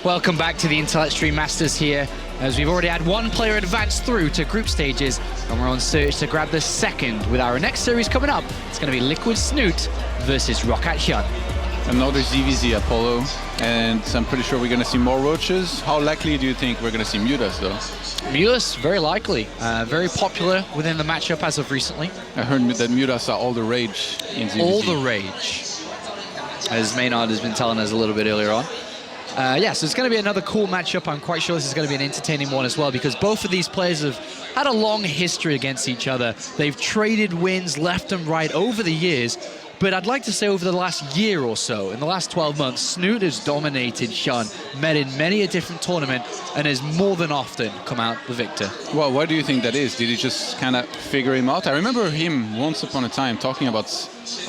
Welcome back to the Intellect Stream Masters here, as we've already had one player advance through to group stages, and we're on search to grab the second with our next series coming up. It's going to be Liquid Snute versus HyuN. Another ZvZ Apollo, and I'm pretty sure we're going to see more roaches. How likely do you think we're going to see Mutas, though? Mutas, very likely. Very popular within the matchup as of recently. I heard that Mutas are all the rage in ZvZ. All the rage, as Maynard has been telling us a little bit earlier on. Yeah, so it's going to be another cool matchup. I'm quite sure this is going to be an entertaining one as well, because both of these players have had a long history against each other. They've traded wins left and right over the years, but I'd like to say over the last year or so, in the last 12 months, Snute has dominated HyuN, met in many a different tournament, and has more than often come out the victor. Well, why do you think that is? Did he just kind of figure him out? I remember him once upon a time talking about,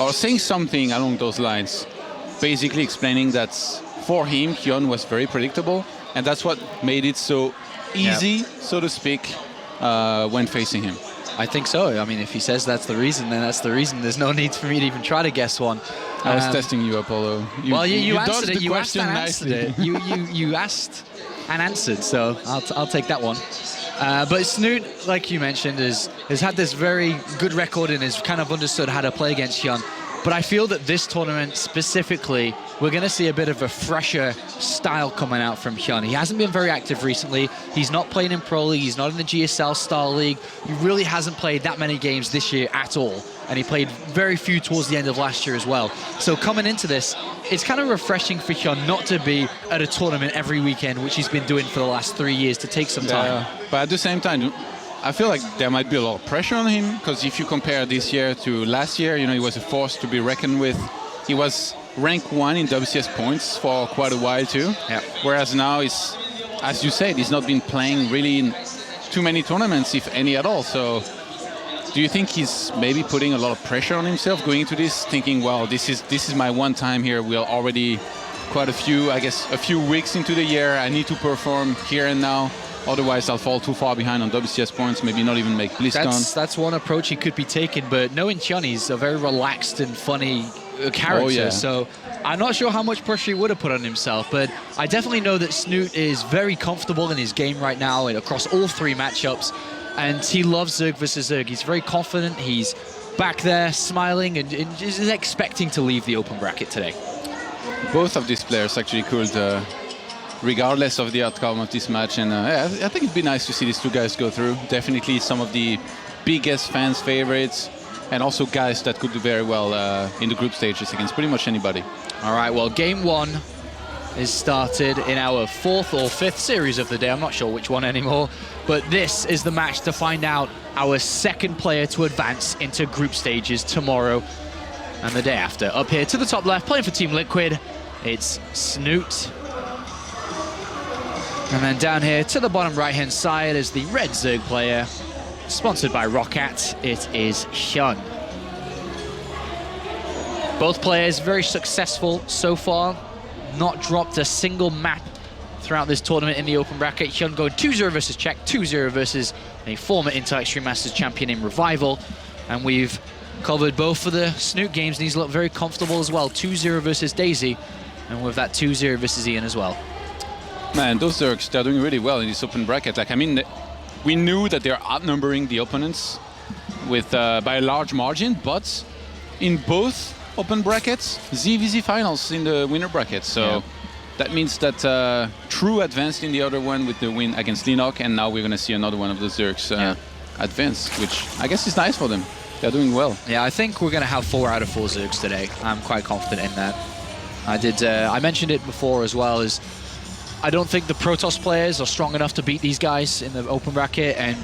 or saying something along those lines, basically explaining that for him, HyuN was very predictable, and that's what made it so easy, so to speak, when facing him. I think so. I mean, if he says that's the reason, then that's the reason. There's no need for me to even try to guess one. I was testing you, Apollo. You answered it. You asked and answered it. You asked and answered, so I'll take that one. But Snute, like you mentioned, has had this very good record and has kind of understood how to play against HyuN. But I feel that this tournament specifically, we're going to see a bit of a fresher style coming out from HyuN. He hasn't been very active recently. He's not playing in Pro League. He's not in the GSL Star League. He really hasn't played that many games this year at all. And he played very few towards the end of last year as well. So coming into this, it's kind of refreshing for HyuN not to be at a tournament every weekend, which he's been doing for the last 3 years, to take some time. But at the same time, I feel like there might be a lot of pressure on him, because if you compare this year to last year, you know, he was a force to be reckoned with. He was rank 1 in WCS points for quite a while too. Yep. Whereas now, as you said, he's not been playing really in too many tournaments, if any at all. So do you think he's maybe putting a lot of pressure on himself going into this, thinking, well, this is my one time here. We're already quite a few weeks into the year. I need to perform here and now. Otherwise, I'll fall too far behind on WCS points, maybe not even make BlizzCon. That's one approach he could be taking, but knowing HyuN, he's a very relaxed and funny character, so I'm not sure how much pressure he would have put on himself, but I definitely know that Snute is very comfortable in his game right now and across all 3 matchups, and he loves zerg versus zerg. He's very confident, he's back there smiling and is expecting to leave the open bracket today. Both of these players actually could, regardless of the outcome of this match, and I think it'd be nice to see these 2 guys go through. Definitely some of the biggest fans' favorites, and also guys that could do very well in the group stages against pretty much anybody. All right, well, game 1 is started in our 4th or 5th series of the day. I'm not sure which one anymore, but this is the match to find out our second player to advance into group stages tomorrow and the day after. Up here to the top left, playing for Team Liquid, it's Snute. And then down here to the bottom right-hand side is the red zerg player, sponsored by Roccat. It is HyuN. Both players very successful so far, not dropped a single map throughout this tournament in the open bracket. HyuN going 2-0 versus Czech, 2-0 versus a former Intellect Stream Masters champion in Revival. And we've covered both of the Snute games, and he's looked very comfortable as well. 2-0 versus Daisy, and with that 2-0 versus Ian as well. Man, those Zergs, they're doing really well in this open bracket. Like, I mean, we knew that they're outnumbering the opponents with by a large margin, but in both open brackets, ZvZ finals in the winner bracket. So that means that True advanced in the other one with the win against Linok, and now we're going to see another one of the Zergs advance, which I guess is nice for them. They're doing well. Yeah, I think we're going to have 4 out of 4 Zergs today. I'm quite confident in that. I mentioned it before as well, as I don't think the Protoss players are strong enough to beat these guys in the open bracket, and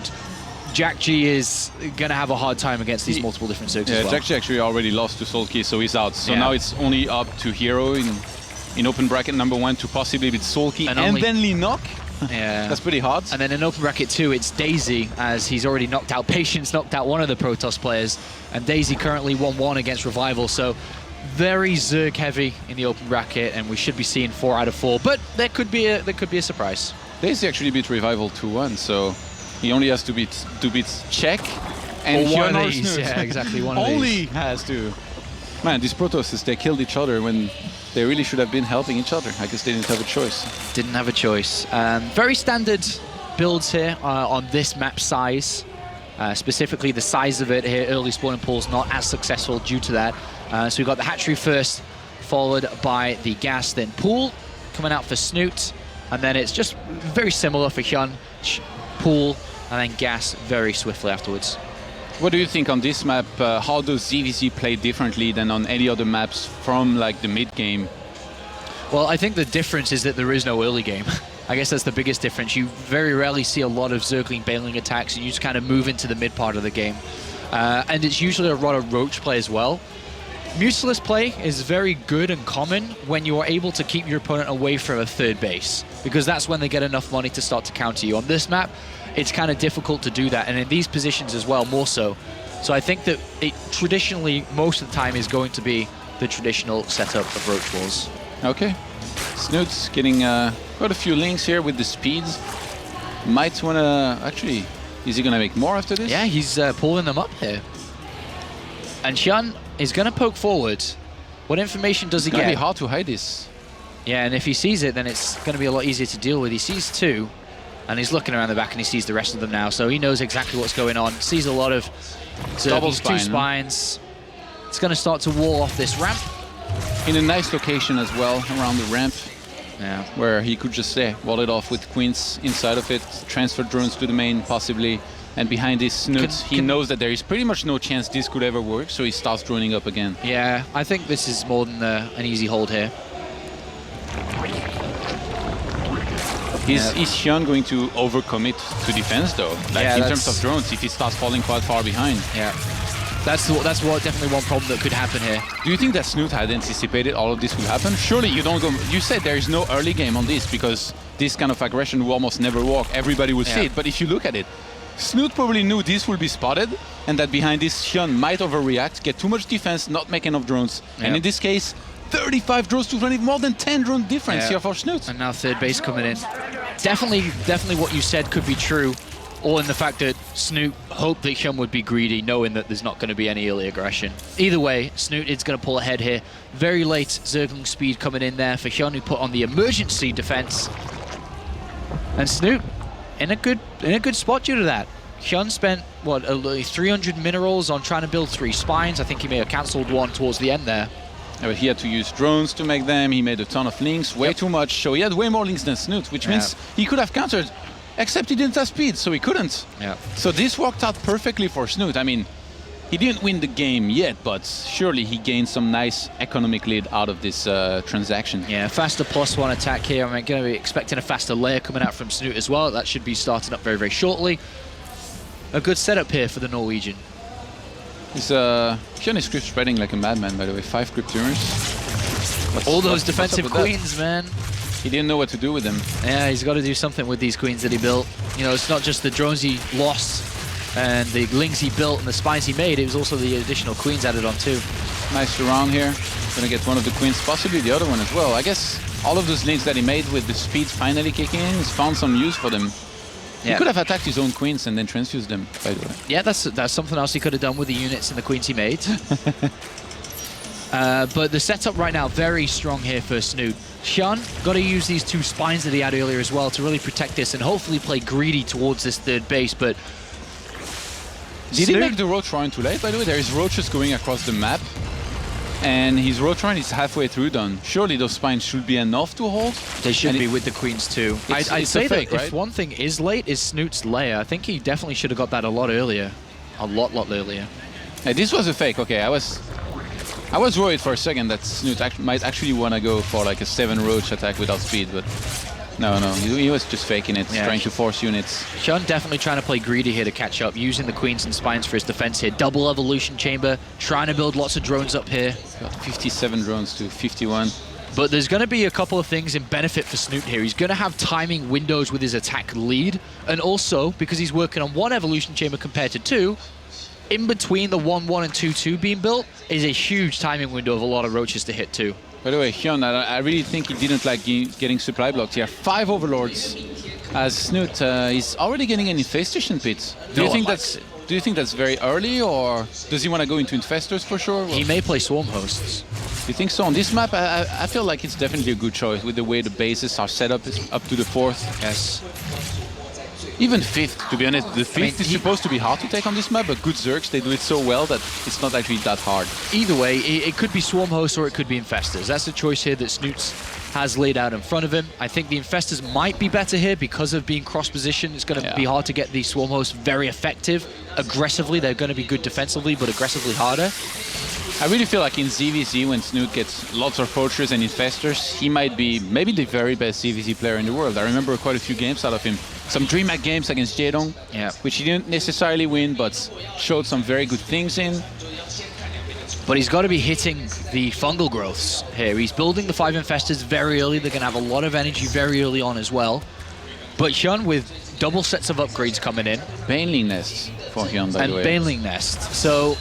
Jack G is going to have a hard time against these multiple different Zergs as well. Jack G actually already lost to Sulky, so he's out. So now it's only up to Hero in open bracket number 1 to possibly beat Sulky and then Linok. Yeah. That's pretty hard. And then in open bracket 2, it's Daisy, as he's already knocked out Patience, knocked out one of the Protoss players, and Daisy currently 1-1 against Revival. So very Zerg heavy in the open bracket, and we should be seeing 4 out of 4. But there could be a surprise. Daisy actually beat Revival 2-1, so he only has to beat Czech and one of these. Yeah, exactly, one of these. Only has to. Man, these Protosses, they killed each other when They really should have been helping each other. I guess they didn't have a choice. Didn't have a choice. Very standard builds here on this map size. Specifically, the size of it here, early spawning pools, not as successful due to that. So we've got the hatchery first, followed by the gas, then pool, coming out for Snute. And then it's just very similar for HyuN, pool, and then gas very swiftly afterwards. What do you think on this map? How does ZvZ play differently than on any other maps from like the mid game? Well, I think the difference is that there is no early game. I guess that's the biggest difference. You very rarely see a lot of zergling bailing attacks, and you just kind of move into the mid part of the game. And it's usually a lot of roach play as well. Museless play is very good and common when you are able to keep your opponent away from a third base, because that's when they get enough money to start to counter you. On this map, it's kind of difficult to do that, and in these positions as well, more so. So I think that it traditionally, most of the time, is going to be the traditional setup of roach walls. Okay. Snute's getting quite a few links here with the speeds. Might want to... Actually, is he going to make more after this? Yeah, he's pulling them up here. And HyuN is going to poke forward. What information does he get? It's going to be hard to hide this. Yeah, and if he sees it, then it's going to be a lot easier to deal with. He sees two, and he's looking around the back, and he sees the rest of them now. So he knows exactly what's going on. Sees a lot of double two spines. It's going to start to wall off this ramp. In a nice location as well, around the ramp. Yeah. Where he could just wall it off with queens inside of it, transfer drones to the main possibly, and behind this Snute, he knows that there is pretty much no chance this could ever work, so he starts droning up again. Yeah, I think this is more than an easy hold here. Is HyuN going to overcommit to defense though? Like in terms of drones, if he starts falling quite far behind. Yeah. That's definitely one problem that could happen here. Do you think that Snute had anticipated all of this would happen? Surely you don't go... You said there is no early game on this because this kind of aggression will almost never work. Everybody will see it. But if you look at it, Snute probably knew this will be spotted and that behind this HyuN might overreact, get too much defense, not make enough drones. And in this case, 35 drones to 20, more than 10 drone difference here for Snute. And now third base coming in. Definitely what you said could be true. All in the fact that Snute hoped that HyuN would be greedy, knowing that there's not going to be any early aggression. Either way, Snute is going to pull ahead here. Very late zergling speed coming in there for HyuN, who put on the emergency defense. And Snute in a good spot due to that. HyuN spent, what, 300 minerals on trying to build 3 spines. I think he may have cancelled one towards the end there. Yeah, but he had to use drones to make them. He made a ton of links, way too much. So he had way more links than Snute, which means he could have countered. Except he didn't have speed, so he couldn't. Yeah. So this worked out perfectly for Snute. I mean, he didn't win the game yet, but surely he gained some nice economic lead out of this transaction. Yeah, faster +1 attack here. I'm going to be expecting a faster layer coming out from Snute as well. That should be starting up very, very shortly. A good setup here for the Norwegian. This HyuN is crypt spreading like a madman, by the way. 5 crypt tumors. All those defensive queens, man. He didn't know what to do with them. Yeah, he's got to do something with these queens that he built. You know, it's not just the drones he lost and the lings he built and the spines he made, it was also the additional queens added on too. Nice surround here. Gonna get one of the queens, possibly the other one as well. I guess all of those links that he made with the speed finally kicking in, he's found some use for them. He could have attacked his own queens and then transfused them, by the way. Yeah, that's something else he could have done with the units and the queens he made. But the setup right now, very strong here for Snute. HyuN got to use these 2 spines that he had earlier as well to really protect this and hopefully play greedy towards this third base, but... Did he make the roach run too late, by the way? There is roaches going across the map, and his roach run is halfway through done. Surely those spines should be enough to hold? They should be with the queens too. I'd say fake, that right? if one thing is late, is Snute's layer. I think he definitely should have got that a lot earlier. A lot earlier. Hey, this was a fake, okay. I was worried for a second that Snute might actually want to go for like a 7 roach attack without speed, but no, he was just faking it, trying to force units. HyuN definitely trying to play greedy here to catch up, using the queens and spines for his defense here. Double evolution chamber, trying to build lots of drones up here. Got 57 drones to 51. But there's going to be a couple of things in benefit for Snute here. He's going to have timing windows with his attack lead, and also, because he's working on 1 evolution chamber compared to 2, in between the 1-1 and 2-2 being built is a huge timing window of a lot of roaches to hit too. By the way, HyuN, I really think he didn't like getting supply blocked here. 5 overlords as Snute is already getting an infestation pit. Do you think that's... do you think that's very early, or does he want to go into infestors for sure? He may play swarm hosts. You think so? On this map, I feel like it's definitely a good choice with the way the bases are set up. It's up to the 4th. Yes. Even 5th, to be honest. The 5th is supposed to be hard to take on this map, but good Zergs, they do it so well that it's not actually that hard. Either way, it could be swarm hosts or it could be infestors. That's the choice here that Snute has laid out in front of him. I think the infestors might be better here because of being cross-position. It's going to be hard to get these swarm hosts very effective. Aggressively, they're going to be good defensively, but aggressively harder. I really feel like in ZvZ, when Snute gets lots of poachers and infestors, he might be maybe the very best ZvZ player in the world. I remember quite a few games out of him. Some DreamHack games against Jaedong, which he didn't necessarily win, but showed some very good things in. But he's got to be hitting the fungal growths here. He's building the 5 infestors very early. They're going to have a lot of energy very early on as well. But HyuN with double sets of upgrades coming in. Baneling Nests for HyuN, by the way. And Baneling Nest. So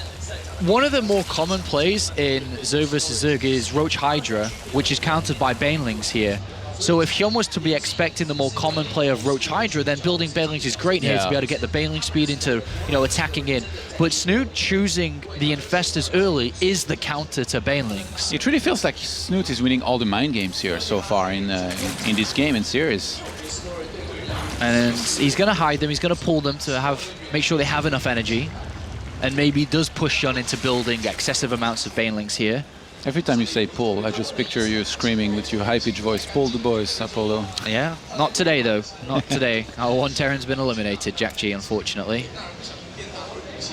one of the more common plays in ZvZ vs Zerg is Roach Hydra, which is countered by Banelings here. So if HyuN was to be expecting the more common play of Roach Hydra, then building Banelings is great here to be able to get the Baneling speed into, attacking in. But Snute choosing the infestors early is the counter to Banelings. It really feels like Snute is winning all the mind games here so far in this game and series. And he's going to hide them, he's going to pull them to make sure they have enough energy. And maybe does push HyuN into building excessive amounts of Banelings here. Every time you say pull, I just picture you screaming with your high-pitched voice, pull the boys, Apollo. Yeah, not today though, not today. Our one Terran's been eliminated, Jack G, unfortunately.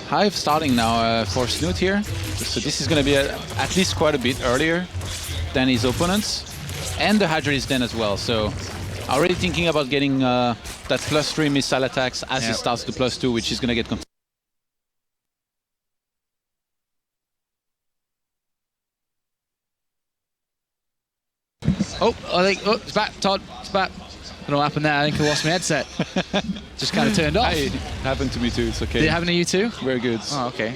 Hive starting now for Snute here. So this is going to be at least quite a bit earlier than his opponents. And the Hydra is then as well, so already thinking about getting that +3 missile attacks as he starts the +2, which is going to get confused. It's back, Todd, it's back. I don't know what happened there, I think I lost my headset. Just kind of turned off. It happened to me too, it's okay. Did it happen to you too? Very good. Oh, okay.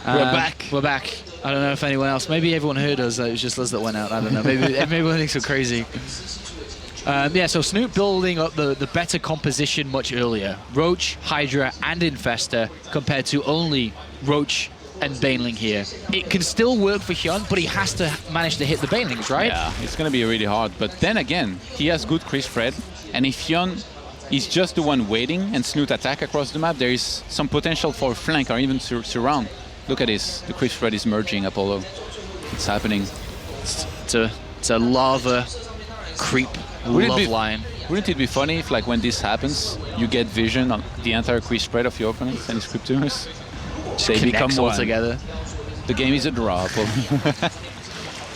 We're back. We're back. I don't know if anyone else, maybe everyone heard us, it was just us that went out, I don't know. Maybe everyone thinks we're crazy. So Snute building up the better composition much earlier. Roach, Hydra, and Infestor compared to only Roach and Baneling here. It can still work for HyuN, but he has to manage to hit the Banelings, right? Yeah, it's going to be really hard. But then again, he has good crit spread. And if HyuN is just the one waiting and Snute attack across the map, there is some potential for flank or even surround. Look at this. The crit spread is merging, Apollo. It's happening. It's a lava creep love line. Wouldn't it be funny if, like, when this happens, you get vision on the entire crit spread of your opponents and his cryptuners? They become one together. The game is a draw.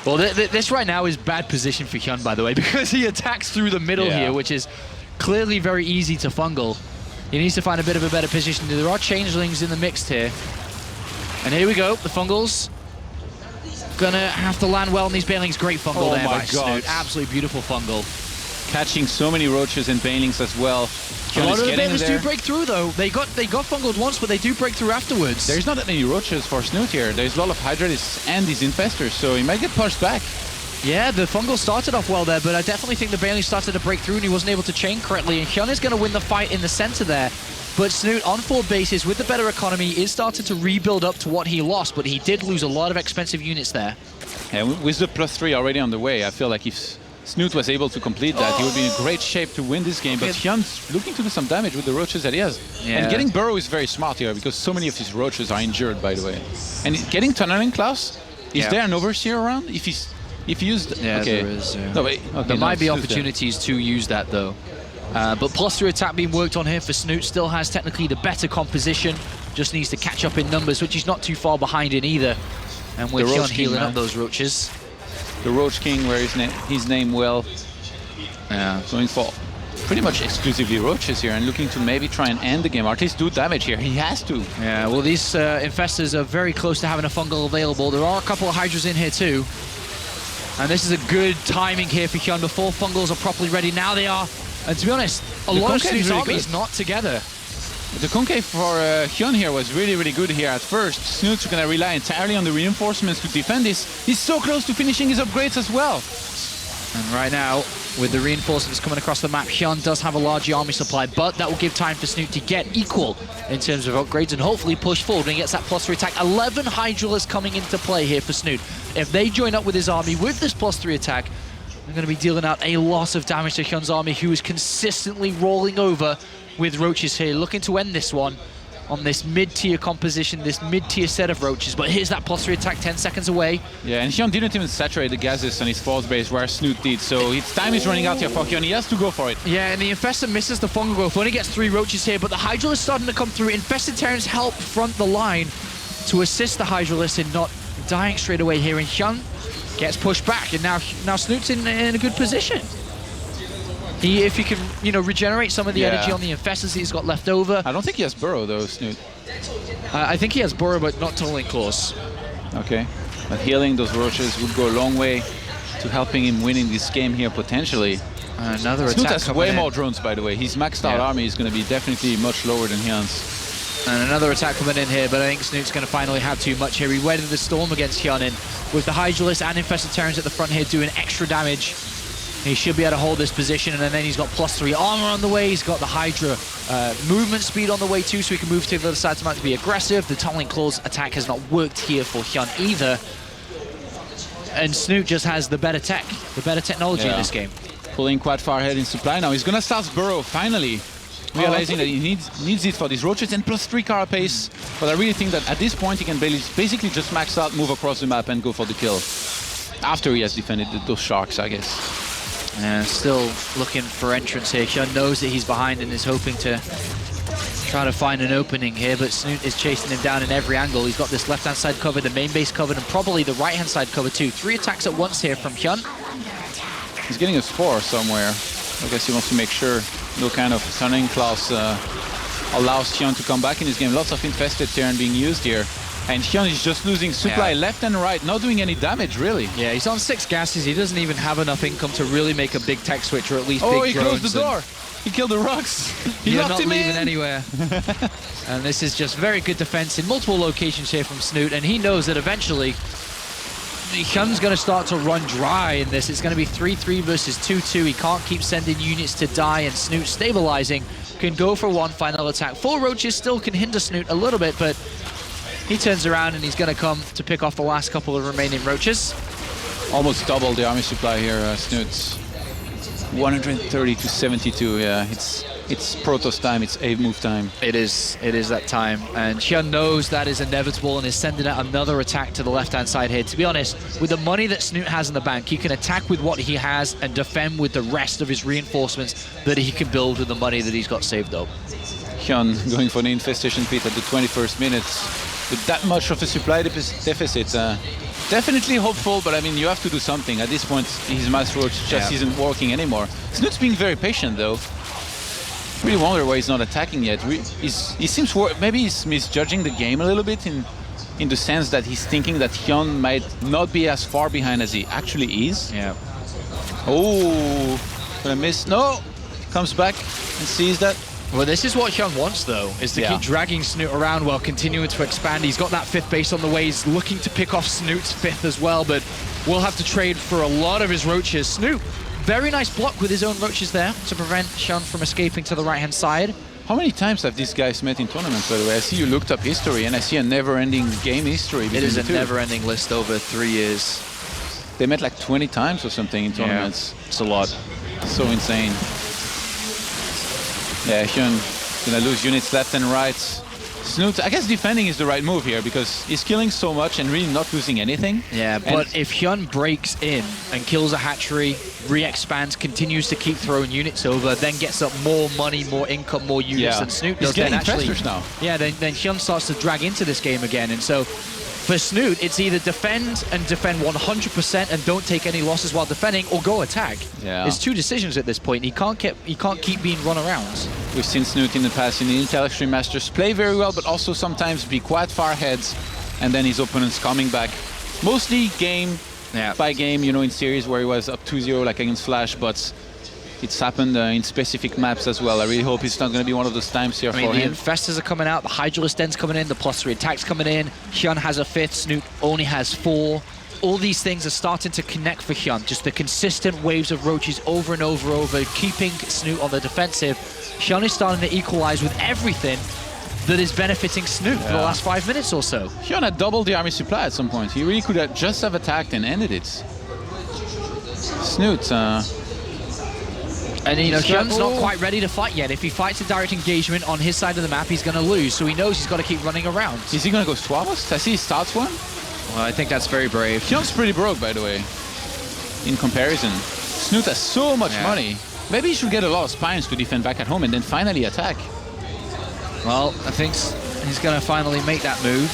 Well, this right now is bad position for HyuN, by the way, because he attacks through the middle here, which is clearly very easy to fungal. He needs to find a bit of a better position. There are changelings in the mix here. And here we go, the fungals. Gonna have to land well on these Banelings. Great fungal there by Snute. Absolutely beautiful fungal. Catching so many roaches and Banelings as well. A lot of the Banelings do break through though. They got fungled once, but they do break through afterwards. There's not that many roaches for Snute here. There's a lot of Hydralis and these infestors, so he might get pushed back. Yeah, the fungal started off well there, but I definitely think the Banelings started to break through and he wasn't able to chain correctly. And HyuN is going to win the fight in the center there. But Snute, on 4 bases with the better economy, is starting to rebuild up to what he lost, but he did lose a lot of expensive units there. Yeah, with the +3 already on the way, I feel like if Snute was able to complete that, he would be in great shape to win this game. But HyuN's looking to do some damage with the roaches that he has. Yeah. And getting Burrow is very smart here, because so many of his roaches are injured, by the way. And getting Tunneling Klaus, is there an Overseer around? If he used... Yeah, okay. there is. No, wait. Okay, there might be opportunities to use that, though. But +3 attack being worked on here for Snute. Still has technically the better composition. Just needs to catch up in numbers, which he's not too far behind in either. And with HyuN healing up those roaches. The Roach King, where his name well. Going for pretty much exclusively roaches here and looking to maybe try and end the game, or at least do damage here. He has to. Yeah, well, these infestors are very close to having a fungal available. There are a couple of Hydras in here too. And this is a good timing here for HyuN before fungals are properly ready. Now they are. And to be honest, a lot of Snute's army is not together. The concave for HyuN here was really, really good here at first. Snute's going to rely entirely on the reinforcements to defend this. He's so close to finishing his upgrades as well. And right now, with the reinforcements coming across the map, HyuN does have a large army supply, but that will give time for Snute to get equal in terms of upgrades and hopefully push forward when he gets that +3 attack. 11 Hydralisks coming into play here for Snute. If they join up with his army with this +3 attack, they're going to be dealing out a lot of damage to HyuN's army, who is consistently rolling over with roaches here, looking to end this one on this mid-tier composition, this mid-tier set of roaches. But here's that +3 attack 10 seconds away. Yeah, and HyuN didn't even saturate the gases on his force base where Snute did, so his time is running out here for HyuN. He has to go for it. Yeah, and the Infestor misses the fungal growth, only gets 3 roaches here, but the Hydra is starting to come through. Infested Terrans help front the line to assist the Hydralisk in not dying straight away here, and HyuN gets pushed back, and now Snute's in a good position. If he can, regenerate some of the energy on the infestors he's got left over. I don't think he has burrow though, Snute. I think he has burrow, but not tunneling claws. Okay, but healing those roaches would go a long way to helping him winning this game here potentially. Another Snute attack has way more drones, by the way. His maxed out army is going to be definitely much lower than HyuN's. And another attack coming in here, but I think Snute's going to finally have too much here. He weathered the storm against HyuN, and with the Hydralisk and Infested Terrans at the front here doing extra damage, he should be able to hold this position, and then he's got +3 armor on the way. He's got the Hydra movement speed on the way too, so he can move to the other side to be aggressive. The Tunneling Claws attack has not worked here for HyuN either. And Snute just has the better tech, the better technology in this game. Pulling quite far ahead in supply now. He's going to start burrow finally, realizing that he needs it for these roaches and +3 carapace. But I really think that at this point he can basically just max out, move across the map and go for the kill. After he has defended those sharks, I guess. And still looking for entrance here. HyuN knows that he's behind and is hoping to try to find an opening here, but Snute is chasing him down in every angle. He's got this left-hand side covered, the main base covered, and probably the right-hand side covered too. 3 attacks at once here from HyuN. He's getting a spore somewhere. I guess he wants to make sure no kind of Tunneling Claws allows HyuN to come back in this game. Lots of Infested Terran being used here. And HyuN is just losing supply left and right, not doing any damage, really. Yeah, he's on 6 gases. He doesn't even have enough income to really make a big tech switch, or at least big drones. Oh, he closed the door. He killed the rocks. You're not leaving anywhere. And this is just very good defense in multiple locations here from Snute, and he knows that eventually HyuN's going to start to run dry in this. It's going to be 3-3 versus 2-2. He can't keep sending units to die, and Snute stabilizing can go for one final attack. 4 roaches still can hinder Snute a little bit, but he turns around and he's going to come to pick off the last couple of remaining roaches. Almost double the army supply here, Snute's 130 to 72. Yeah, it's Protoss time, it's A move time. It is that time, and HyuN knows that is inevitable and is sending out another attack to the left-hand side here. To be honest, with the money that Snute has in the bank, he can attack with what he has and defend with the rest of his reinforcements that he can build with the money that he's got saved up. HyuN going for the infestation pit at the 21st minute. With that much of a supply deficit, definitely hopeful, but I mean, you have to do something. At this point, his mass roach just isn't working anymore. Snute's being very patient, though. Really wonder why he's not attacking yet. He seems maybe he's misjudging the game a little bit in the sense that he's thinking that HyuN might not be as far behind as he actually is. Yeah. Oh, gonna miss. No, comes back and sees that. Well, this is what HyuN wants, though, is to keep dragging Snute around while continuing to expand. He's got that 5th base on the way. He's looking to pick off Snute's 5th as well, but will have to trade for a lot of his roaches. Snute, very nice block with his own roaches there to prevent HyuN from escaping to the right-hand side. How many times have these guys met in tournaments, by the way? I see you looked up history, and I see a never-ending game history. It is a never-ending list over 3 years. They met like 20 times or something in tournaments. Yeah, it's a lot. So insane. Yeah, HyuN gonna lose units left and right. Snute, I guess defending is the right move here because he's killing so much and really not losing anything. Yeah, but if HyuN breaks in and kills a hatchery, re-expands, continues to keep throwing units over, then gets up more money, more income, more units than Snute does, then actually now. Yeah, then HyuN starts to drag into this game again, and so for Snute, it's either defend 100% and don't take any losses while defending, or go attack. Yeah. It's 2 decisions at this point. He can't keep being run around. We've seen Snute in the past in the Intel Extreme Masters play very well, but also sometimes be quite far ahead, and then his opponents coming back. Mostly game by game, in series where he was up 2-0 like against Flash, but it's happened in specific maps as well. I really hope it's not going to be one of those times here for him. The Infestors are coming out, the Hydralisk Den's coming in, the +3 attacks coming in. HyuN has a 5th, Snute only has 4. all these things are starting to connect for HyuN. Just the consistent waves of roaches over and over, keeping Snute on the defensive. HyuN is starting to equalize with everything that is benefiting Snute for the last 5 minutes or so. HyuN had doubled the army supply at some point. He really could have just have attacked and ended it. Snute, and you know, HyuN's not quite ready to fight yet. If he fights a direct engagement on his side of the map, he's going to lose. So he knows he's got to keep running around. Is he going to go Swabos? I see he starts one. Well, I think that's very brave. HyuN's pretty broke, by the way, in comparison. Snute has so much money. Maybe he should get a lot of spines to defend back at home and then finally attack. Well, I think he's going to finally make that move.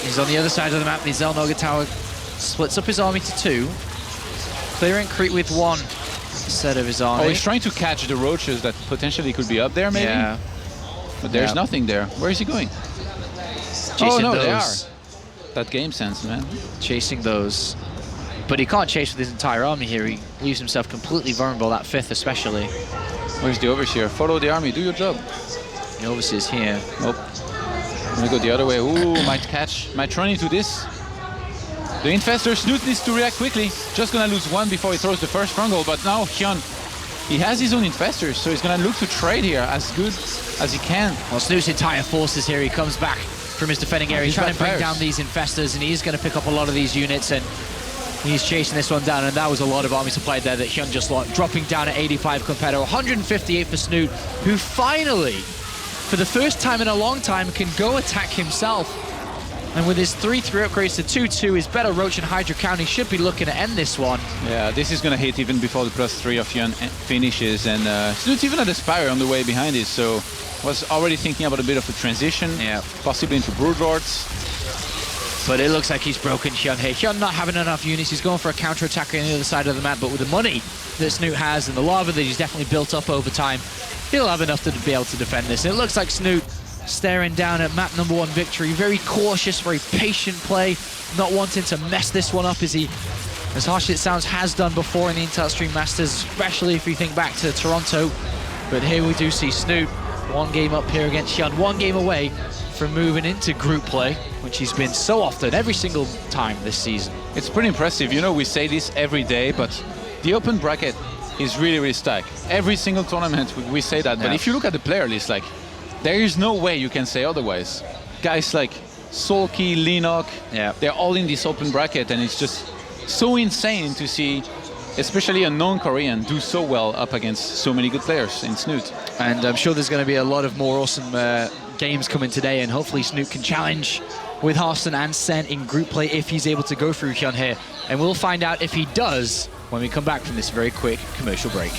He's on the other side of the map. The Zelnoga Tower splits up his army to 2. Clearing Crete with 1 set of his army. Oh, he's trying to catch the roaches that potentially could be up there, maybe? Yeah. But there's nothing there. Where is he going? Chasing no, those. they are. That game sense, man. Chasing those. But he can't chase with his entire army here. He leaves himself completely vulnerable, that 5th especially. Where's the overseer? Follow the army, do your job. The overseer's here. Nope. I'm gonna go the other way. Ooh, might run into this. The infestor, Snute needs to react quickly. Just gonna lose 1 before he throws the first stronghold, but now HyuN, he has his own infestors, so he's gonna look to trade here as good as he can. Well, Snute's entire forces here. He comes back from his defending area. He's trying to bring down these infestors, and he's gonna pick up a lot of these units, and he's chasing this one down, and that was a lot of army supply there that HyuN just lost, dropping down at 85 compared to 158 for Snute, who finally, for the first time in a long time, can go attack himself. And with his 3-3 upgrades to 2-2, his better Roach and Hydra County should be looking to end this one. Yeah, this is gonna hit even before the +3 of HyuN finishes, and Snute even had a Spire on the way behind it, so was already thinking about a bit of a transition, possibly into Broodlords. But it looks like he's broken HyuN here. HyuN not having enough units. He's going for a counter-attack on the other side of the map, but with the money that Snute has and the lava that he's definitely built up over time, he'll have enough to be able to defend this. And it looks like Snute staring down at map number 1 victory. Very cautious, very patient play, not wanting to mess this one up as he, as harsh as it sounds, has done before in the Intel Extreme Masters, especially if you think back to Toronto. But here we do see Snute, 1 game up here against HyuN, 1 game away from moving into group play, which he's been so often, every single time this season. It's pretty impressive. You know, we say this every day, but the open bracket is really, really stacked. Every single tournament we say that, but if you look at the player list, like, there is no way you can say otherwise. Guys like Solky, Linok, they're all in this open bracket, and it's just so insane to see, especially a non-Korean, do so well up against so many good players in Snute. And I'm sure there's going to be a lot of more awesome games coming today, and hopefully Snute can challenge with Harston and Sen in group play if he's able to go through HyuN here. And we'll find out if he does when we come back from this very quick commercial break.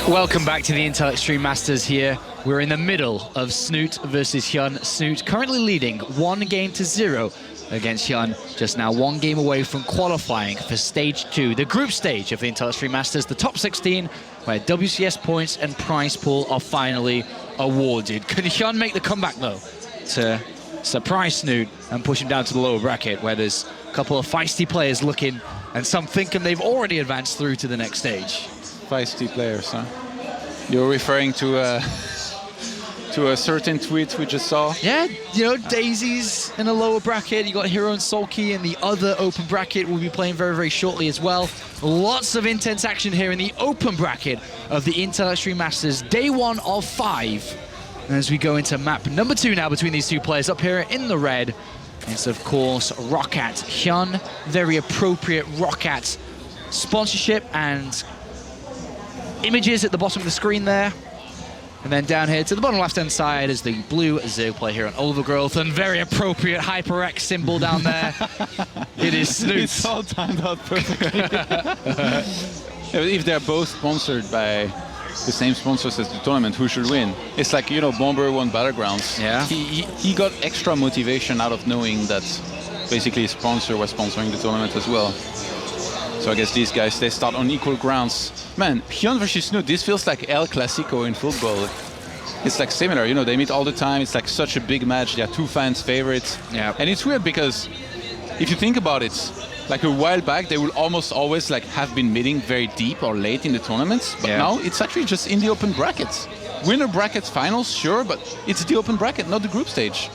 Welcome back to the Intel Extreme Masters here. We're in the middle of Snute versus HyuN. Snute currently leading 1-0 against HyuN, just now 1 game away from qualifying for stage 2, the group stage of the Intel Extreme Masters, the top 16, where WCS points and prize pool are finally awarded. Can HyuN make the comeback though to surprise Snute and push him down to the lower bracket, where there's a couple of feisty players looking and some thinking they've already advanced through to the next stage. Feisty players, huh? You're referring to a certain tweet we just saw? Yeah, you know, Daisy's in a lower bracket. You got HyuN Sulky in the other open bracket. We'll be playing very, very shortly as well. Lots of intense action here in the open bracket of the Intel Extreme Masters, day 1 of 5. As we go into map number 2 now between these two players. Up here in the red, it's of course Roccat HyuN. Very appropriate Roccat sponsorship and images at the bottom of the screen there. And then down here to the bottom left-hand side is the blue Zerg player here on Overgrowth, and very appropriate HyperX symbol down there. It is Snute. It's all timed out perfectly. If they're both sponsored by the same sponsors as the tournament, who should win? It's like, you know, Bomber won Battlegrounds. Yeah. He got extra motivation out of knowing that basically his sponsor was sponsoring the tournament as well. So I guess these guys, they start on equal grounds. Man, HyuN versus Snute, this feels like El Clasico in football. It's like similar, you know, they meet all the time. It's like such a big match. They are two fans' favorites. Yeah. And it's weird because if you think about it, like a while back, they will almost always like have been meeting very deep or late in the tournaments. But now it's actually just in the open brackets. Winner brackets finals, sure, but it's the open bracket, not the group stage.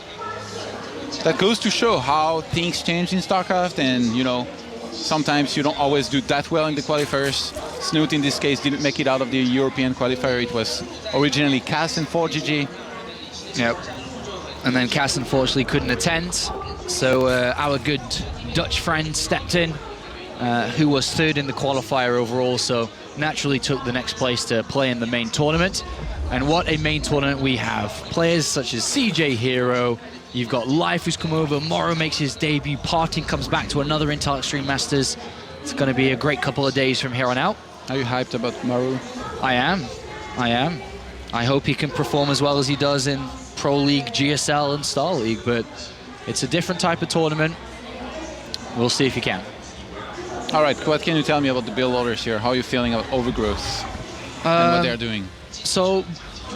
That goes to show how things change in StarCraft, and, you know, sometimes you don't always do that well in the qualifiers. Snute in this case didn't make it out of the European qualifier. It was originally Cass and 4GG. Yep. And then Cass unfortunately couldn't attend. So our good Dutch friend stepped in, who was 3rd in the qualifier overall. So naturally took the next place to play in the main tournament. And what a main tournament we have. Players such as CJ Hero. You've got Life who's come over, Morrow makes his debut, Parting comes back to another Intel Extreme Masters. It's going to be a great couple of days from here on out. Are you hyped about Morrow? I am. I hope he can perform as well as he does in Pro League, GSL and Star League, but it's a different type of tournament. We'll see if he can. All right, what can you tell me about the build orders here? How are you feeling about Overgrowth and what they're doing? So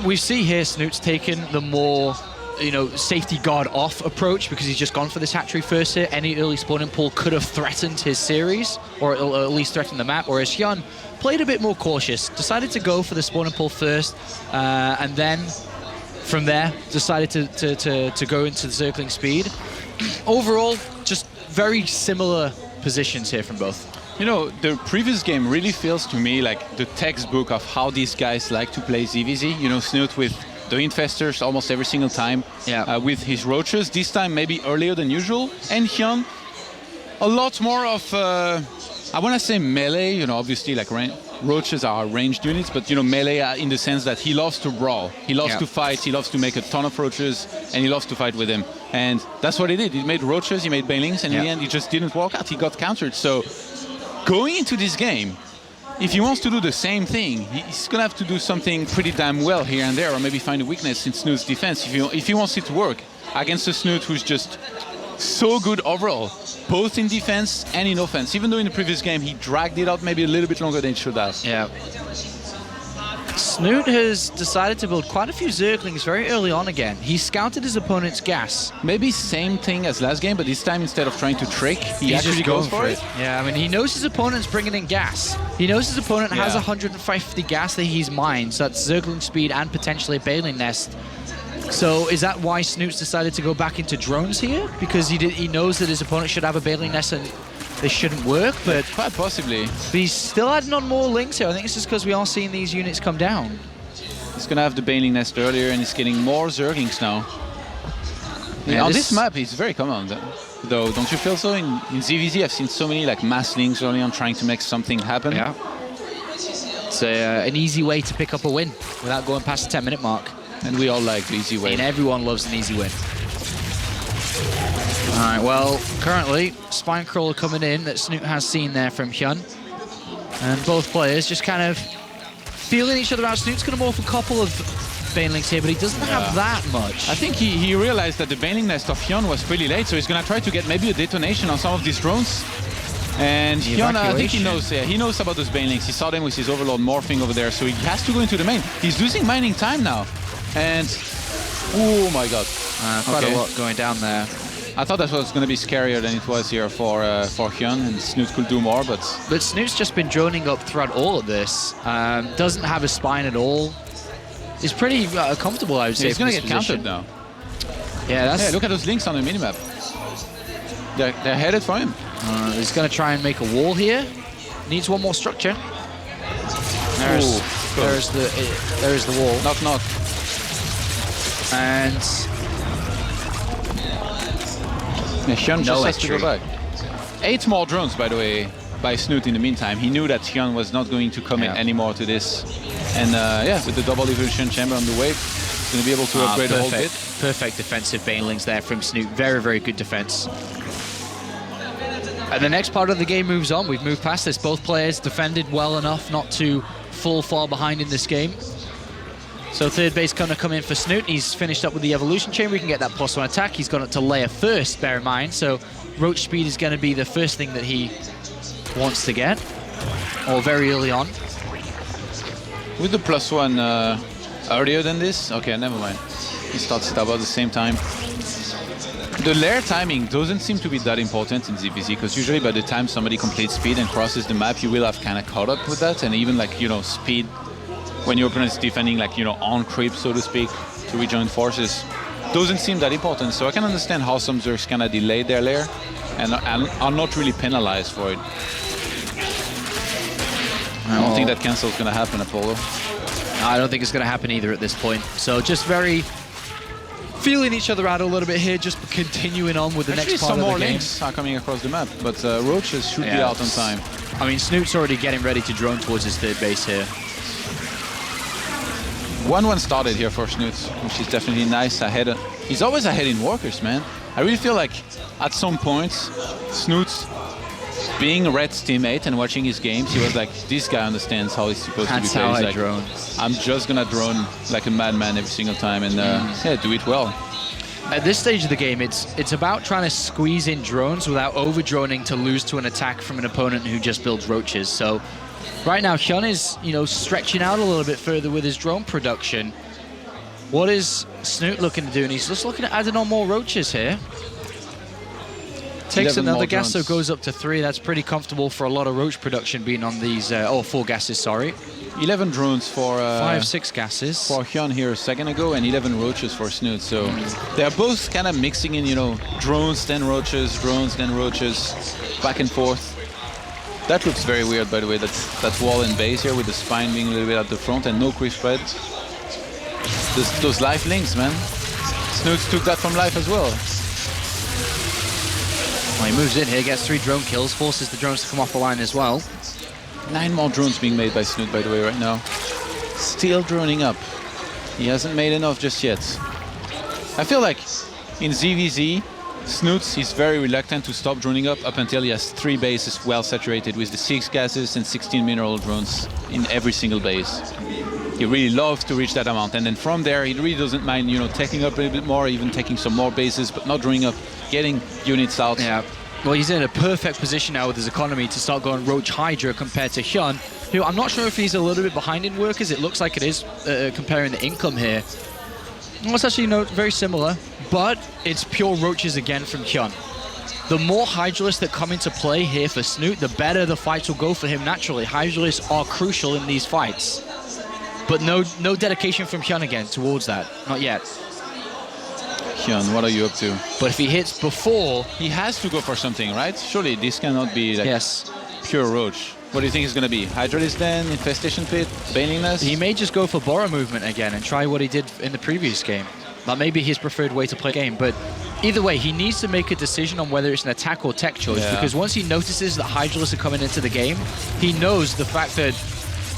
we see here Snute's taken the more, you know, safety guard off approach because he's just gone for this hatchery first here. Any early spawning pool could have threatened his series, or at least threatened the map, whereas HyuN played a bit more cautious, decided to go for the spawning pool first, and then from there decided to go into the circling speed. Overall, just very similar positions here from both. You know, the previous game really feels to me like the textbook of how these guys like to play ZvZ. You know, Snute with the infestors almost every single time, with his roaches, this time maybe earlier than usual, and HyuN a lot more of, I want to say melee, you know, obviously like roaches are ranged units, but, you know, melee in the sense that he loves to brawl, he loves to fight, he loves to make a ton of roaches, and he loves to fight with them. And that's what he did. He made roaches, he made banelings, and in the end, he just didn't work out. He got countered. So going into this game, if he wants to do the same thing, he's going to have to do something pretty damn well here and there, or maybe find a weakness in Snute's defense if he wants it to work against a Snute who's just so good overall, both in defense and in offense. Even though in the previous game he dragged it out maybe a little bit longer than he should have. Yeah. Snute has decided to build quite a few Zerglings very early on again. He scouted his opponent's gas. Maybe same thing as last game, but this time instead of trying to trick, he actually goes for it. Yeah, I mean, he knows his opponent's bringing in gas. He knows his opponent has 150 gas that he's mined, so that's Zergling speed and potentially a Baneling Nest. So is that why Snute's decided to go back into drones here? Because he knows that his opponent should have a Baneling Nest and they shouldn't work, but quite possibly. But he's still adding on more links here. I think it's just because we are seeing these units come down. He's gonna have the Baneling Nest earlier, and he's getting more Zerglings now. Yeah, on this map, it's very common, though. Don't you feel so? In ZvZ, I've seen so many like mass links early on trying to make something happen. Yeah. It's an easy way to pick up a win without going past the 10-minute mark. And we all like the easy way. And everyone loves an easy win. All right, well, currently, Spinecrawler coming in that Snute has seen there from HyuN. And both players just kind of feeling each other out. Snute's going to morph a couple of Banelings here, but he doesn't have that much. I think he realized that the Baneling Nest of HyuN was pretty late, so he's going to try to get maybe a detonation on some of these drones. And HyuN, I think he knows about those Banelings. He saw them with his Overlord morphing over there, so he has to go into the main. He's losing mining time now. And, oh my god. Quite a lot going down there. I thought that was going to be scarier than it was here for HyuN, and Snute could do more, but Snute's just been droning up throughout all of this. Doesn't have a spine at all. He's pretty comfortable, I would say. He's going to get countered now. Yeah, look at those links on the minimap. They're headed for him. He's going to try and make a wall here. Needs one more structure. There's the wall. Knock. And HyuN just has to go back. 8 more drones, by the way, by Snute in the meantime. He knew that HyuN was not going to commit anymore to this. And with the double evolution chamber on the way, he's going to be able to upgrade a whole bit. Perfect defensive banelings there from Snute. Very, very good defense. And the next part of the game moves on. We've moved past this. Both players defended well enough not to fall far behind in this game. So third base going to come in for Snute. He's finished up with the evolution chamber. We can get that +1 attack. He's gone up to layer first, bear in mind. So roach speed is going to be the first thing that he wants to get, or very early on. With the +1 earlier than this? Okay, never mind. He starts it about the same time. The layer timing doesn't seem to be that important in ZvZ, because usually by the time somebody completes speed and crosses the map, you will have kind of caught up with that. And even like, speed when your opponent's defending like, on creep, so to speak, to rejoin forces, doesn't seem that important. So I can understand how some zergs kind of delay their lair and are not really penalized for it. I don't think that cancel is going to happen, Apollo. No, I don't think it's going to happen either at this point. So just very feeling each other out a little bit here, just continuing on with the next part of the game. Some more links are coming across the map, but roaches should be out on time. I mean, Snute's already getting ready to drone towards his third base here. 1-1 started here for Snute, which is definitely nice. Ahead. He's always ahead in workers, man. I really feel like at some points, Snute's being Red's teammate and watching his games, he was like, this guy understands how he's supposed to be played. That's how I like, drone. I'm just gonna drone like a madman every single time and do it well. At this stage of the game, it's about trying to squeeze in drones without over-droning to lose to an attack from an opponent who just builds roaches. So right now, HyuN is, stretching out a little bit further with his drone production. What is Snute looking to do? And he's just looking at adding on more roaches here. Takes another gas, so goes up to 3. That's pretty comfortable for a lot of roach production being on these, 4 gases, sorry. 11 drones for 5-6 gases for HyuN here a second ago, and 11 roaches for Snute. So they're both kind of mixing in, drones, then roaches, back and forth. That looks very weird, by the way. That wall and base here with the spine being a little bit at the front and no creep spread. Those life links, man. Snute took that from life as well. Well, he moves in here, gets 3 drone kills, forces the drones to come off the line as well. 9 more drones being made by Snute, by the way, right now. Still droning up. He hasn't made enough just yet. I feel like in ZvZ, Snute is very reluctant to stop droning up until he has 3 bases well saturated with the 6 gases and 16 mineral drones in every single base. He really loves to reach that amount, and then from there, he really doesn't mind, taking up a little bit more, even taking some more bases, but not droning up, getting units out. Yeah. Well, he's in a perfect position now with his economy to start going Roach Hydra compared to HyuN, who I'm not sure if he's a little bit behind in workers. It looks like it is comparing the income here. Well, it's actually very similar, but it's pure roaches again from HyuN. The more Hydralisks that come into play here for Snute, the better the fights will go for him naturally. Hydralisks are crucial in these fights. But no dedication from HyuN again towards that. Not yet. HyuN, what are you up to? But if he hits before... He has to go for something, right? Surely this cannot be like pure roach. What do you think is going to be? Hydralisk then? Infestation Pit? Baneliness? He may just go for Borrow movement again and try what he did in the previous game. That may be his preferred way to play the game. But either way, he needs to make a decision on whether it's an attack or tech choice. Because once he notices that Hydralisks are coming into the game, he knows the fact that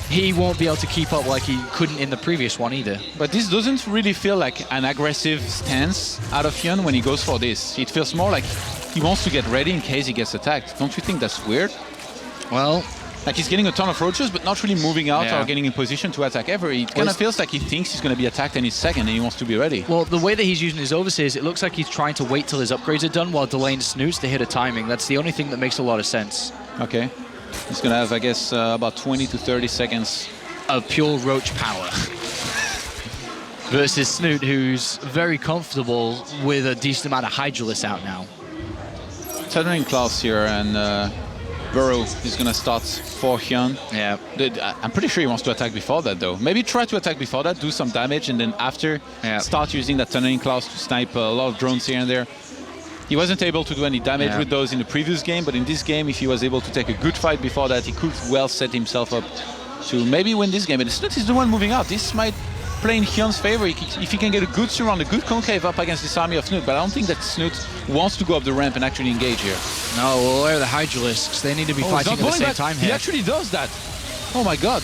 he won't be able to keep up like he couldn't in the previous one either. But this doesn't really feel like an aggressive stance out of HyuN when he goes for this. It feels more like he wants to get ready in case he gets attacked. Don't you think that's weird? Well, like he's getting a ton of roaches, but not really moving out or getting in position to attack ever. It kind of feels like he thinks he's going to be attacked any second and he wants to be ready. Well, the way that he's using his overseers, it looks like he's trying to wait till his upgrades are done while delaying Snutes to hit a timing. That's the only thing that makes a lot of sense. Okay. He's going to have, I guess, about 20 to 30 seconds of pure roach power. versus Snute, who's very comfortable with a decent amount of Hydralisk out now. Tunneling Klaus here, and Burrow is going to start for HyuN. Yeah. I'm pretty sure he wants to attack before that, though. Maybe try to attack before that, do some damage, and then after start using that Tunneling Klaus to snipe a lot of drones here and there. He wasn't able to do any damage with those in the previous game, but in this game, if he was able to take a good fight before that, he could well set himself up to maybe win this game. But Snute is the one moving out. This might play in HyuN's favor if he can get a good surround, a good concave up against this army of Snute. But I don't think that Snute wants to go up the ramp and actually engage here. No, well, where are the Hydralisks? They need to be fighting at the same time here. He actually does that. Oh my god.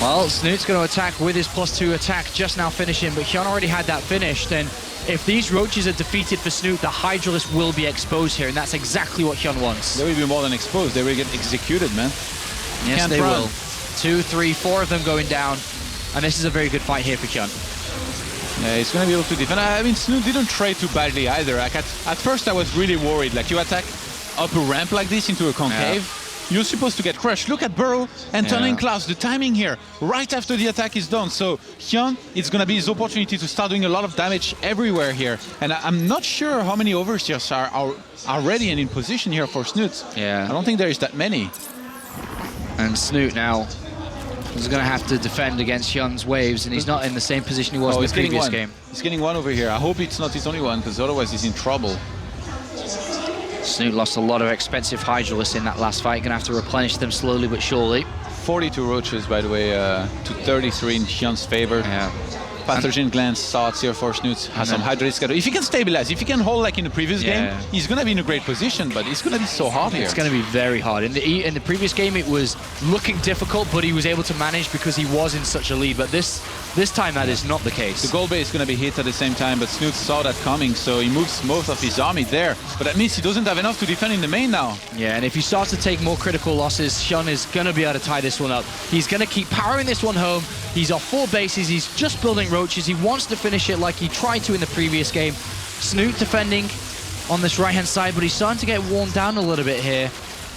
Well, Snute's going to attack with his +2 attack, just now finishing, but HyuN already had that finished. And if these roaches are defeated for Snute, the Hydralisk will be exposed here, and that's exactly what HyuN wants. They will be more than exposed. They will get executed, man. Yes, they will. 2, 3, 4 of them going down, and this is a very good fight here for HyuN. Yeah, he's going to be able to defend. I mean, Snute didn't trade too badly either. Like at first, I was really worried. Like, you attack up a ramp like this into a concave, you're supposed to get crushed. Look at Burrow and Tunneling Klaus, the timing here, right after the attack is done. So HyuN, it's going to be his opportunity to start doing a lot of damage everywhere here. And I'm not sure how many overseers are ready and in position here for Snute. Yeah. I don't think there is that many. And Snute now is going to have to defend against HyuN's waves, and he's not in the same position he was in the previous game. He's getting one over here. I hope it's not his only one, because otherwise he's in trouble. Snute lost a lot of expensive Hydralisks in that last fight. Going to have to replenish them slowly but surely. 42 roaches, by the way, to 33 in HyuN's favor. Yeah. Pathogen gland starts here for Snute. Has some Hydralisk. If he can stabilize, if he can hold like in the previous game, he's going to be in a great position, but it's going to be so hard here. It's going to be very hard. In the previous game, it was looking difficult, but he was able to manage because he was in such a lead. But this time, that is not the case. The gold base is going to be hit at the same time, but Snute saw that coming, so he moves most of his army there. But that means he doesn't have enough to defend in the main now. Yeah, and if he starts to take more critical losses, HyuN is going to be able to tie this one up. He's going to keep powering this one home. He's off 4 bases. He's just building roaches. He wants to finish it like he tried to in the previous game. Snute defending on this right-hand side, but he's starting to get worn down a little bit here,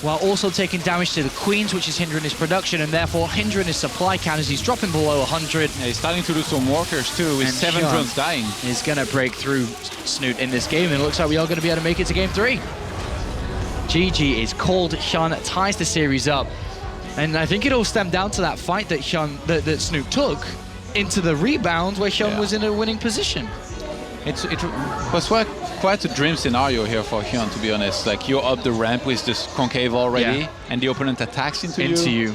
while also taking damage to the queens, which is hindering his production and therefore hindering his supply count as he's dropping below 100. Yeah, he's starting to lose some workers too, with 7 drones dying. He's going to break through Snute in this game, and it looks like we are going to be able to make it to game 3. GG is called. HyuN ties the series up. And I think it all stemmed down to that fight that that Snute took into the rebound where HyuN was in a winning position. It was quite a dream scenario here for HyuN, to be honest. Like, you're up the ramp with this concave already, and the opponent attacks into you.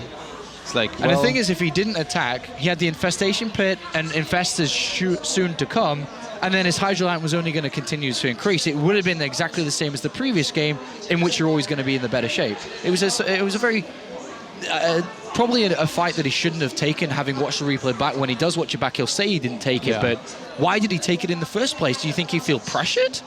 It's like, and the thing is, if he didn't attack, he had the infestation pit and infestors soon to come, and then his Hydrolant was only going to continue to increase. It would have been exactly the same as the previous game, in which you're always going to be in the better shape. It was a very probably a fight that he shouldn't have taken. Having watched the replay back, when he does watch it back, he'll say he didn't take it, but why did he take it in the first place? Do you think he feel pressured?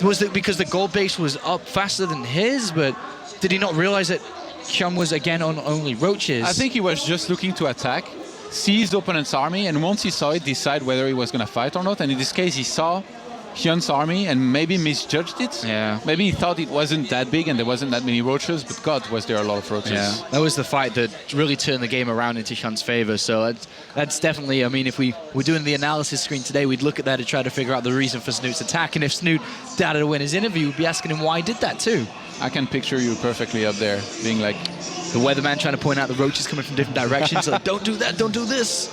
Was it because the gold base was up faster than his, but did he not realize that HyuN was again on only roaches? I think he was just looking to attack, seize the opponent's army, and once he saw it, decide whether he was going to fight or not. And in this case, he saw HyuN's army and maybe misjudged it. Yeah. Maybe he thought it wasn't that big and there wasn't that many roaches, but God, was there a lot of roaches. Yeah. That was the fight that really turned the game around into HyuN's favor. So that's definitely, I mean, if we were doing the analysis screen today, we'd look at that and try to figure out the reason for Snute's attack. And if Snute doubted to win his interview, we'd be asking him why he did that too. I can picture you perfectly up there, being like the weatherman trying to point out the roaches coming from different directions. Like, don't do that, don't do this.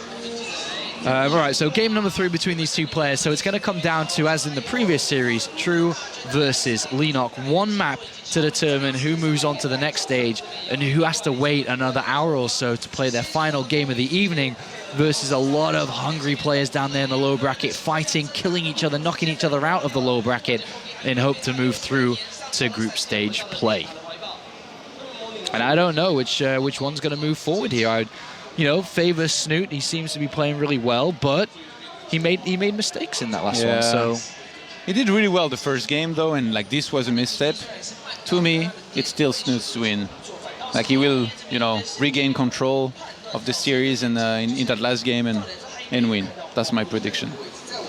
All right, so game number 3 between these two players. So it's going to come down to, as in the previous series, True versus Lenok. 1 map to determine who moves on to the next stage and who has to wait another hour or so to play their final game of the evening, versus a lot of hungry players down there in the low bracket, fighting, killing each other, knocking each other out of the low bracket in hope to move through to group stage play. And I don't know which one's going to move forward here. I'd, favor Snute. He seems to be playing really well, but he made mistakes in that last one. So he did really well the first game though, and like this was a misstep. To me, it's still Snute's win. Like, he will, regain control of the series and in that last game and win. That's my prediction.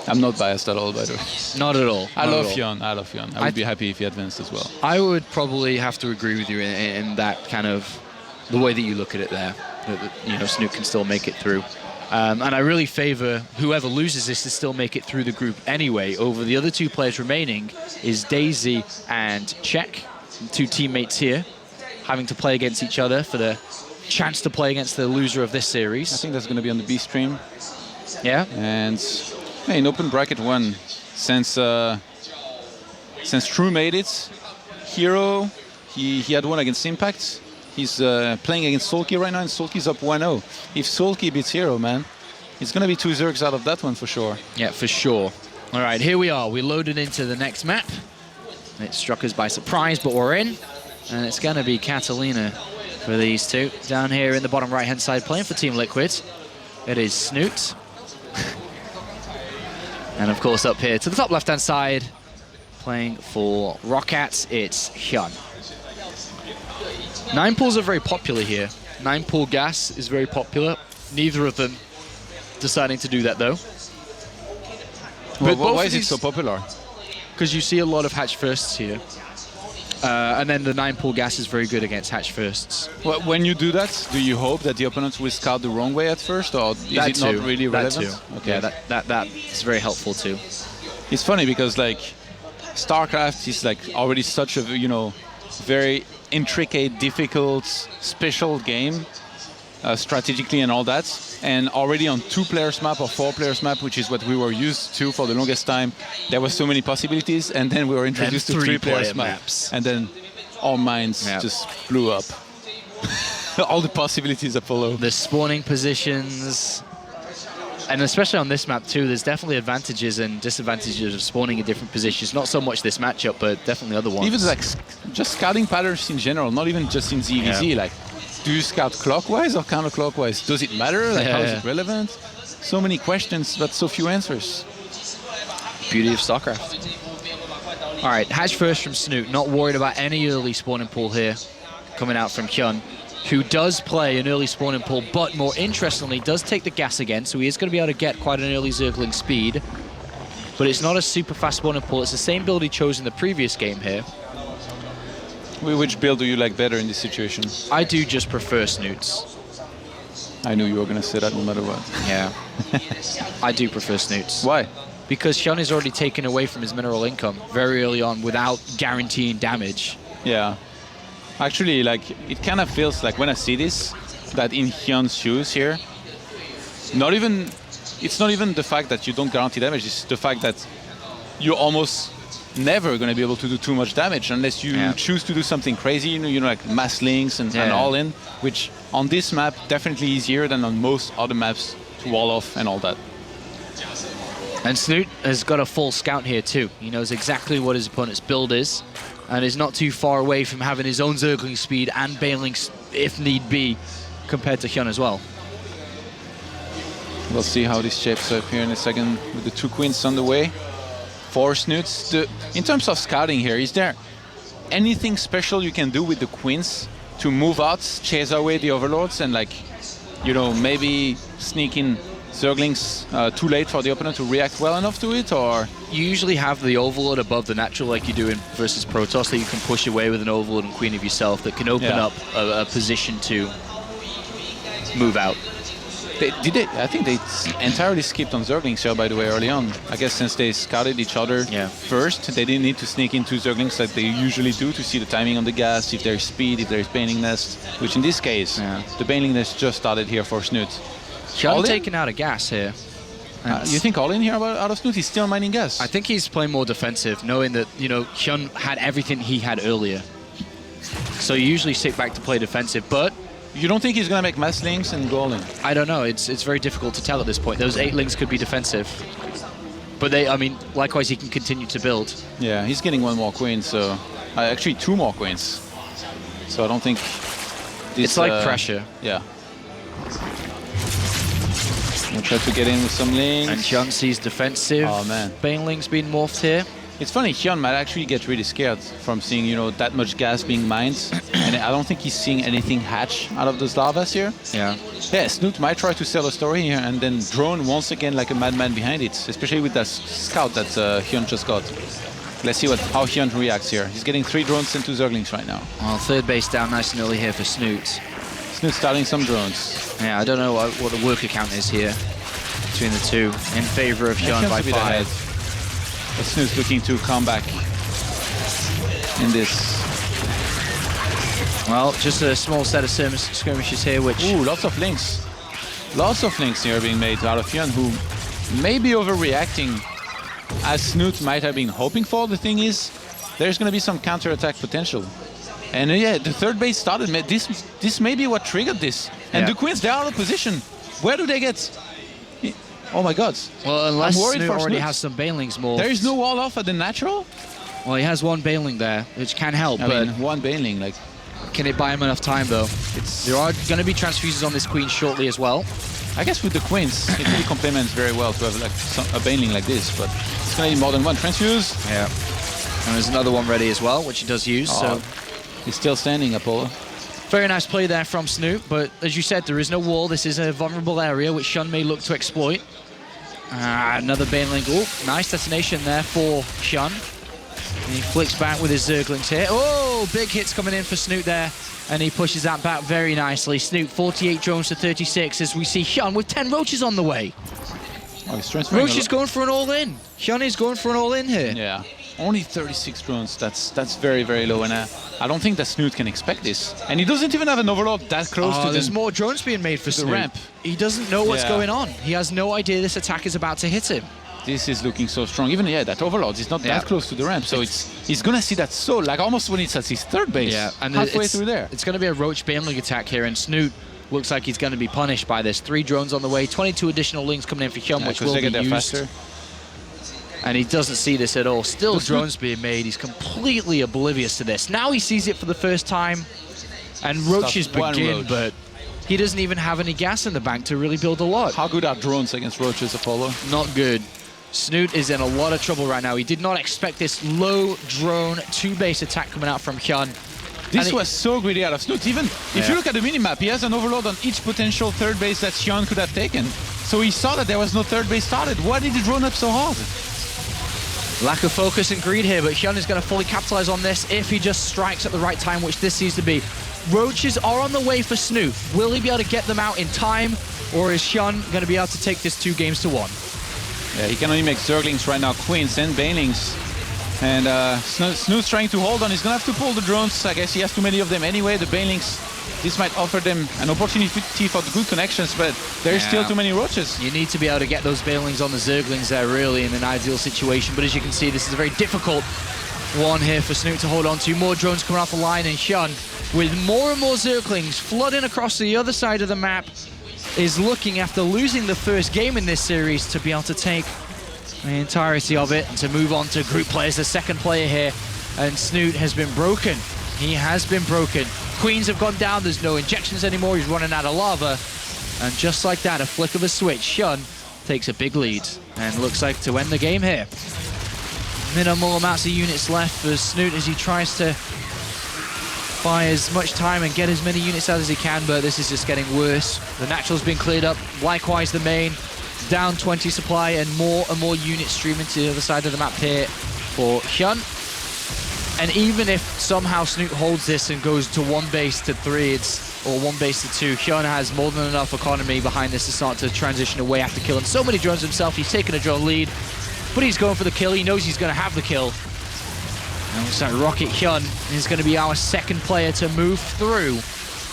I'm not biased at all, by the way. Not at all. I love HyuN. I would be happy if he advanced as well. I would probably have to agree with you in that kind of the way that you look at it there. That Snute can still make it through. And I really favor whoever loses this to still make it through the group anyway. Over the other two players remaining is Daisy and Czech, two teammates here, having to play against each other for the chance to play against the loser of this series. I think that's going to be on the B stream. Yeah. And hey, in open bracket 1, since True made it, Hero, he had won against Impact. He's playing against Sulky right now, and Sulky's up 1-0. If Sulky beats Hero, man, it's going to be 2 zergs out of that one for sure. Yeah, for sure. All right, here we are. We loaded into the next map. It struck us by surprise, but we're in. And it's going to be Catalina for these two. Down here in the bottom right-hand side, playing for Team Liquid, it is Snute. And of course, up here to the top left-hand side, playing for Rockats, it's HyuN. 9 pools are very popular here. 9 pool gas is very popular. Neither of them deciding to do that though. But why is it so popular? Because you see a lot of hatch firsts here. And then the 9 pool gas is very good against hatch firsts. Well, when you do that, do you hope that the opponents will scout the wrong way at first, or is it not really relevant? That too. Okay. Yeah, that's very helpful too. It's funny because like StarCraft is like already such a very intricate, difficult, special game, strategically and all that. And already on 2 players map or 4 players map, which is what we were used to for the longest time, there was so many possibilities. And then we were introduced to 3 players maps. And then our minds just blew up. All the possibilities that follow. The spawning positions, and especially on this map too, there's definitely advantages and disadvantages of spawning in different positions. Not so much this matchup, but definitely other ones. Even like just scouting patterns in general, not even just in ZvZ. Yeah. Like, do you scout clockwise or counterclockwise? Does it matter? Like, how is it relevant? So many questions, but so few answers. Beauty of StarCraft. All right, hatch first from Snute. Not worried about any early spawning pool here, coming out from HyuN, who does play an early spawning pool, but more interestingly, does take the gas again, so he is going to be able to get quite an early zergling speed. But it's not a super fast spawning pool. It's the same build he chose in the previous game here. Which build do you like better in this situation? I do just prefer Snutes. I knew you were going to say that no matter what. Yeah. I do prefer Snutes. Why? Because HyuN is already taken away from his mineral income very early on without guaranteeing damage. Yeah. Actually, like, it kind of feels like when I see this, that in HyuN's shoes here, it's not even the fact that you don't guarantee damage, it's the fact that you're almost never going to be able to do too much damage unless you choose to do something crazy, you know, like mass links and all in, which on this map definitely easier than on most other maps to wall off and all that. And Snute has got a full scout here too. He knows exactly what his opponent's build is and is not too far away from having his own zergling speed and bailing if need be compared to HyuN as well. We'll see how this shapes up here in a second with the 2 queens on the way. 4 Snutes. In terms of scouting here, is there anything special you can do with the queens to move out, chase away the overlords, and like, you know, maybe sneak in zerglings too late for the opponent to react well enough to it? Or you usually have the overlord above the natural like you do in versus Protoss that you can push away with an overlord and queen of yourself that can open up a position to move out. I think they entirely skipped on zerglings here, by the way, early on. I guess since they scouted each other first, they didn't need to sneak into zerglings like they usually do to see the timing on the gas, if there's speed, if there's bailing nest, which in this case, the bailing nest just started here for Snute. HyuN taking out a gas here. You think all in here out of Snute? He's still mining gas. I think he's playing more defensive, knowing that, you know, HyuN had everything he had earlier. So you usually sit back to play defensive, but you don't think he's going to make mass links and go all in? I don't know. It's very difficult to tell at this point. Those 8 links could be defensive. But I mean, likewise, he can continue to build. Yeah, he's getting 1 more queen, so... actually, 2 more queens. So I don't think... It's like pressure. Yeah. We'll try to get in with some links. And HyuN sees defensive. Oh, man. Banelings being morphed here. It's funny, HyuN might actually get really scared from seeing, you know, that much gas being mined. And I don't think he's seeing anything hatch out of those lavas here. Yeah. Yeah, Snute might try to sell a story here and then drone once again like a madman behind it, especially with that scout that HyuN just got. Let's see how HyuN reacts here. He's getting 3 drones and 2 zerglings right now. Well, 3rd base down nice and early here for Snute. Snute starting some drones. Yeah, I don't know what the worker count is here between the two in favor of HyuN by 5. But Snute's looking to come back in this. Well, just a small set of skirmishes here, which... Ooh, lots of links. Lots of links here being made out of HyuN, who may be overreacting as Snute might have been hoping for. The thing is, there's going to be some counter-attack potential. And yeah, the third base started. This may be what triggered this. And the Queens, they're out of position. Where do they get? Oh my God. Well, unless Snute already has some banelings more. There is no wall off at the natural? Well, he has one baneling there, which can help. I mean, one baneling, like... Can it buy him enough time, though? There are going to be transfuses on this Queen shortly as well. I guess with the Queens, it really complements very well to have like a baneling like this, but it's going to need more than one transfuse. Yeah. And there's another one ready as well, which he does use. So he's still standing, Apollo. Very nice play there from Snute, but as you said, there is no wall. This is a vulnerable area which HyuN may look to exploit. Another baneling. Oh, nice detonation there for HyuN. And he flicks back with his zerglings here. Oh, big hits coming in for Snute there. And he pushes that back very nicely. Snute, 48 drones to 36 as we see HyuN with 10 roaches on the way. Oh, he's transferring. Roach is going for an all-in. HyuN is going for an all-in here. Yeah, only 36 drones. That's very, very low. And I don't think that Snute can expect this. And he doesn't even have an overlord that close to there's more drones being made for Snute. The ramp. He doesn't know what's going on. He has no idea this attack is about to hit him. This is looking so strong. Even, that overlord is not that close to the ramp. So he's going to see that like almost when it's at his third base. Yeah, and halfway through there. It's going to be a roach baneling attack here, and Snute looks like he's going to be punished by this. 3 drones on the way, 22 additional links coming in for HyuN, which will be used. Faster. And he doesn't see this at all. Still drones being made. He's completely oblivious to this. Now he sees it for the first time, and roaches begin, but he doesn't even have any gas in the bank to really build a lot. How good are drones against roaches, Apollo? Not good. Snute is in a lot of trouble right now. He did not expect this low drone 2-base attack coming out from HyuN. This was so greedy out of Snute. Even if you look at the minimap, he has an overload on each potential third base that HyuN could have taken. So he saw that there was no third base started. Why did he drone up so hard? Lack of focus and greed here, but HyuN is going to fully capitalize on this if he just strikes at the right time, which this seems to be. Roaches are on the way for Snute. Will he be able to get them out in time, or is HyuN going to be able to take this 2 games to 1? Yeah, he can only make zerglings right now, queens and banelings. And Snute's trying to hold on. He's going to have to pull the drones. I guess he has too many of them anyway. The banelings, this might offer them an opportunity for good connections, but there's still too many roaches. You need to be able to get those banelings on the zerglings there, really, in an ideal situation. But as you can see, this is a very difficult one here for Snute to hold on to. More drones coming off the line, and HyuN, with more and more zerglings flooding across the other side of the map, is looking, after losing the first game in this series, to be able to take the entirety of it and to move on to group players. The second player here, and Snute has been broken. He has been broken. Queens have gone down. There's no injections anymore. He's running out of lava. And just like that, a flick of a switch, HyuN takes a big lead and looks like to end the game here. Minimal amounts of units left for Snute as he tries to buy as much time and get as many units out as he can, but this is just getting worse. The natural's been cleared up, likewise the main. Down 20 supply, and more units streaming to the other side of the map here for HyuN. And even if somehow Snute holds this and goes to 1 base to 3, or 1 base to 2, HyuN has more than enough economy behind this to start to transition away after killing so many drones himself. He's taken a drone lead, but he's going for the kill. He knows he's going to have the kill. And looks like Rocket HyuN is going to be our second player to move through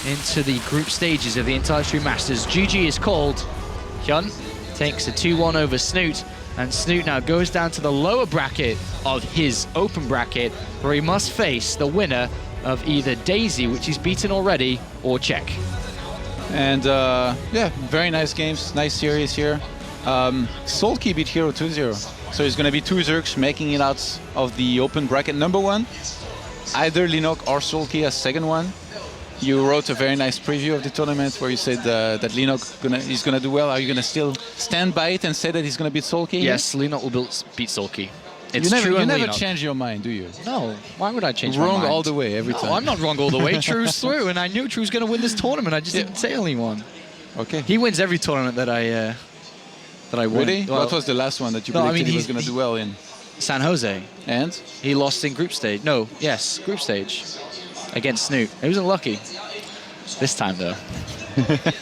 into the group stages of the Intellectual Masters. GG is called. HyuN takes a 2-1 over Snute, and Snute now goes down to the lower bracket of his open bracket, where he must face the winner of either Daisy, which he's beaten already, or Czech. And yeah, very nice games, nice series here. Sulky beat Hero 2-0, so it's going to be 2 Zergs making it out of the open bracket number 1. Either Linok or Sulky as second one. You wrote a very nice preview of the tournament where you said that Linok is going to do well. Are you going to still stand by it and say that he's going to beat Sulky? Yes, Linok will beat Sulky. It's you never change your mind, do you? No, why would I change my mind? Wrong all the way, every time. I'm not wrong all the way. True's through, and I knew True was going to win this tournament. I just didn't tell anyone. Okay. He wins every tournament that I won. Really? Well, what was the last one that you predicted he was going to do well in? San Jose. And? He lost in group stage. No, yes, group stage against Snute. He was unlucky. this time, though.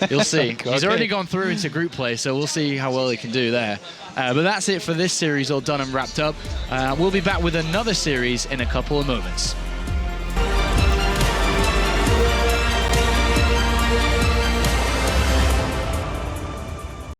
You'll see. He's already gone through into group play, so we'll see how well he can do there. But that's it for this series, all done and wrapped up. We'll be back with another series in a couple of moments.